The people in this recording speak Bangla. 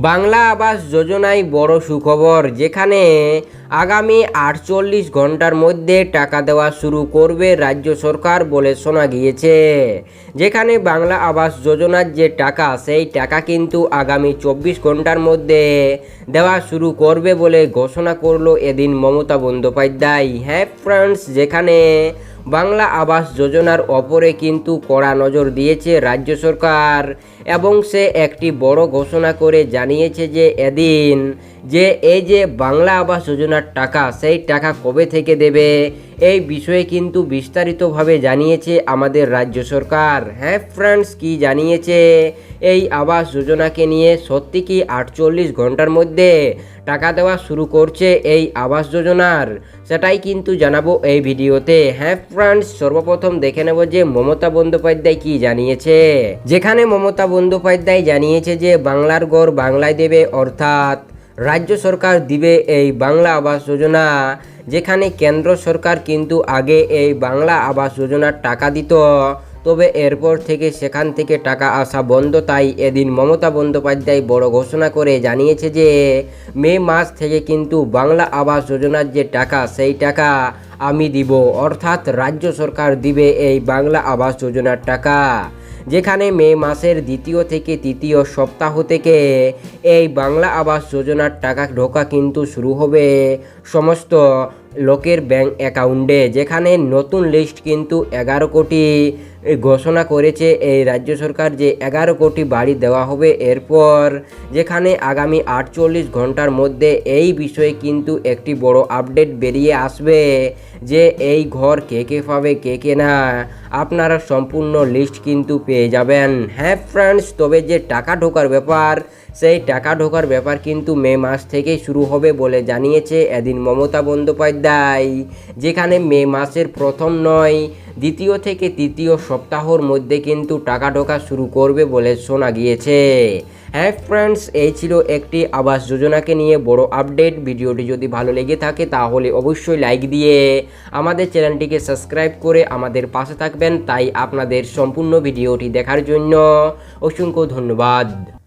বাংলা আবাস যোজনায় বড় সুখবর, যেখানে আগামী 48 ঘন্টার মধ্যে টাকা দেওয়া শুরু করবে রাজ্য সরকার বলে শোনা গিয়েছে। যেখানে বাংলা আবাস যোজনার যে টাকা, সেই টাকা কিন্তু আগামী 24 ঘন্টার মধ্যে দেওয়া শুরু করবে বলে ঘোষণা করলো এদিন মমতা বন্দ্যোপাধ্যায়। হ্যাঁ ফ্রেন্ডস, যেখানে বাংলা আবাস যোজনার ওপরে কিন্তু কড়া নজর দিয়েছে রাজ্য সরকার এবং সে একটি বড় ঘোষণা করে জানিয়েছে যে এদিন যে এই যে বাংলা আবাস যোজনার টাকা, সেই টাকা কবে থেকে দেবে এই বিষয়ে কিন্তু বিস্তারিতভাবে জানিয়েছে আমাদের রাজ্য সরকার। হ্যাঁ ফ্রেন্ডস, কি জানিয়েছে এই আবাস যোজনাকে নিয়ে? সত্যি কি 48 ঘন্টার মধ্যে টাকা দেওয়া শুরু করছে এই আবাস যোজনার? সেটাই কিন্তু জানাবো এই ভিডিওতে। হ্যাঁ ফ্রেন্ডস, সর্বপ্রথম দেখে নেব যে মমতা বন্দ্যোপাধ্যায় কি জানিয়েছে। যেখানে মমতা বন্দ্যোপাধ্যায় জানিয়েছে যে বাংলার ঘর বাংলায় দেবে, অর্থাৎ রাজ্য সরকার দিবে এই বাংলা আবাস যোজনা। যেখানে কেন্দ্র সরকার কিন্তু আগে এই বাংলা আবাস যোজনার টাকা দিত, তবে এরপর থেকে সেখান থেকে টাকা আসা বন্ধ। তাই এদিন মমতা বন্দ্যোপাধ্যায় বড় ঘোষণা করে জানিয়েছে যে মে মাস থেকে কিন্তু বাংলা আবাস যোজনার যে টাকা, সেই টাকা আমি দিব, অর্থাৎ রাজ্য সরকার দিবে এই বাংলা আবাস যোজনার টাকা। যেখানে মে মাসের দ্বিতীয় থেকে তৃতীয় সপ্তাহ থেকে এই বাংলা আবাস যোজনার টাকা ঢোকা কিন্তু শুরু হবে সমস্ত লোকের ব্যাংক অ্যাকাউন্টে। যেখানে নতুন লিস্ট কিন্তু 11 কোটি ঘোষণা করেছে এই রাজ্য সরকার, যে 11 কোটি বাড়ি দেওয়া হবে এরপর। যেখানে আগামী 48 ঘন্টার মধ্যে এই বিষয়ে কিন্তু একটি বড় আপডেট বেরিয়ে আসবে যে এই ঘর কে কে পাবে, কে কে না, আপনারা সম্পূর্ণ লিস্ট কিন্তু পেয়ে যাবেন। হ্যাঁ ফ্রেন্ডস, তবে যে টাকা ঢোকার ব্যাপার, সেই টাকা ঢোকার ব্যাপার কিন্তু মে মাস থেকেই শুরু হবে বলে জানিয়েছে এদিন মমতা বন্দ্যোপাধ্যায়। যেখানে মে মাসের প্রথম নয়, দ্বিতীয় থেকে তৃতীয় সপ্তাহর মধ্যে কিন্তু টাকা ঢোকা শুরু করবে বলে শোনা গিয়েছে। হ্যাঁ ফ্রেন্ডস, এই ছিল একটি আবাস যোজনাকে নিয়ে বড় আপডেট। ভিডিওটি যদি ভালো লেগে থাকে তাহলে অবশ্যই লাইক দিয়ে আমাদের চ্যানেলটিকে সাবস্ক্রাইব করে আমাদের পাশে থাকবেন। তাই আপনাদের সম্পূর্ণ ভিডিওটি দেখার জন্য অসংখ্য ধন্যবাদ।